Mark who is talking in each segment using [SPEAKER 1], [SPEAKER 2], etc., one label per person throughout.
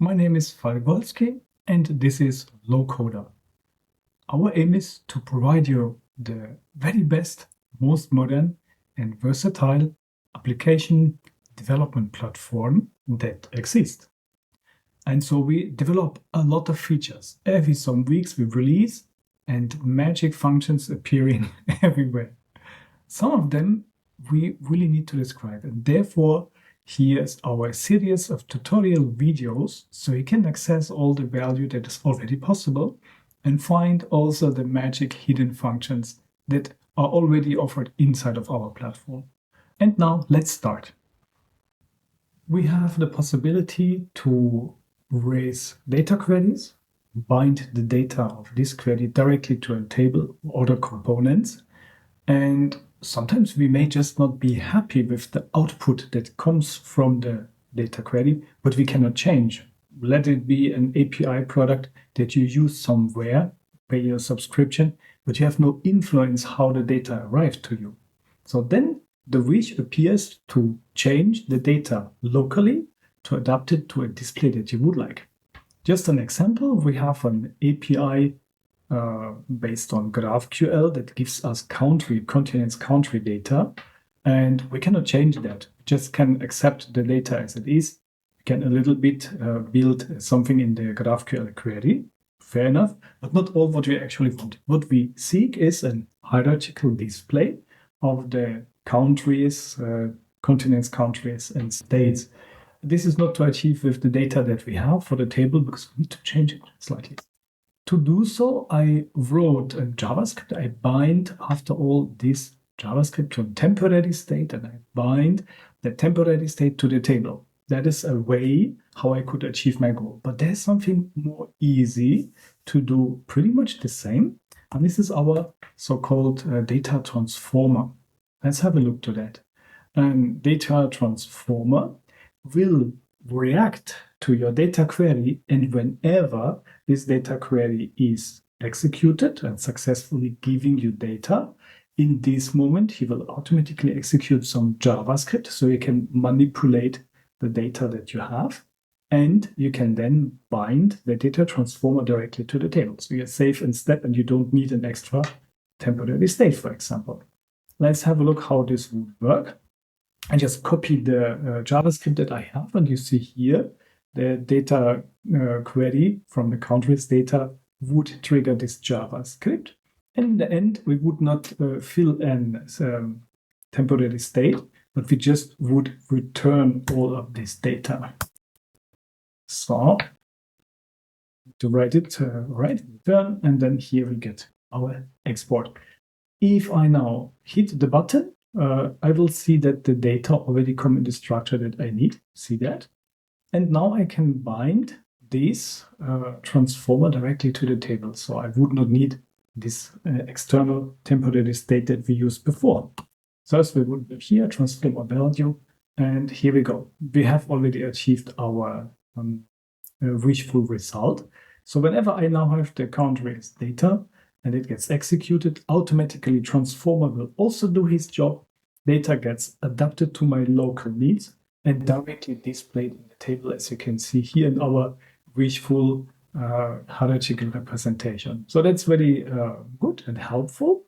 [SPEAKER 1] My name is Falk and this is Lowcoder. Our aim is to provide you the very best, most modern and versatile application development platform that exists. And so we develop a lot of features. Every some weeks we release and magic functions appearing everywhere. Some of them we really need to describe, and therefore here's our series of tutorial videos so you can access all the value that is already possible and find also the magic hidden functions that are already offered inside of our platform. And now let's start. We have the possibility to raise data queries, bind the data of this query directly to a table or other components, and sometimes we may just not be happy with the output that comes from the data query, but we cannot change. Let it be an API product that you use somewhere, pay your subscription, but you have no influence how the data arrives to you. So then the wish appears to change the data locally to adapt it to a display that you would like. Just an example, we have an API based on GraphQL that gives us contains country data, and we cannot change that. We just can accept the data as it is. We can a little bit build something in the GraphQL query, fair enough, but not all what we actually want. What we seek is a hierarchical display of the countries, continents, countries, and states. This is not to achieve with the data that we have for the table because we need to change it slightly. To do so, I wrote a JavaScript. I bind, after all, this JavaScript to a temporary state, and I bind the temporary state to the table. That is a way how I could achieve my goal. But there's something more easy to do pretty much the same. And this is our so-called data transformer. Let's have a look to that. And data transformer will react to your data query, and whenever this data query is executed and successfully giving you data, in this moment he will automatically execute some JavaScript so you can manipulate the data that you have, and you can then bind the data transformer directly to the table. So you're safe in step and you don't need an extra temporary state, for example. Let's have a look how this would work. I just copy the JavaScript that I have, and you see here the data query from the countries data would trigger this JavaScript. And in the end, we would not fill in temporary state, but we just would return all of this data. So to write it right, return, and then here we get our export. If I now hit the button, I will see that the data already come in the structure that I need. See that? And now I can bind this transformer directly to the table. So I would not need this external temporary state that we used before. So as we would have here, transformerValue, and here we go. We have already achieved our wishful result. So whenever I now have the country's data, and it gets executed, automatically transformer will also do his job. Data gets adapted to my local needs and directly displayed in the table, as you can see here in our wishful hierarchical representation. So that's very good and helpful,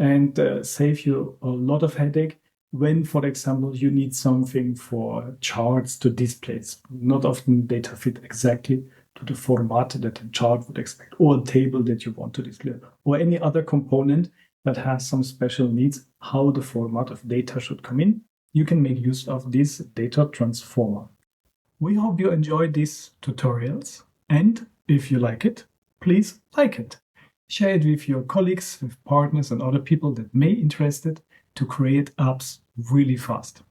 [SPEAKER 1] and save you a lot of headache when, for example, you need something for charts to display. Not often data fit exactly to the format that a chart would expect, or a table that you want to display, or any other component that has some special needs, how the format of data should come in. You can make use of this data transformer. We hope you enjoyed these tutorials, and if you like it, please like it. Share it with your colleagues, with partners and other people that may be interested to create apps really fast.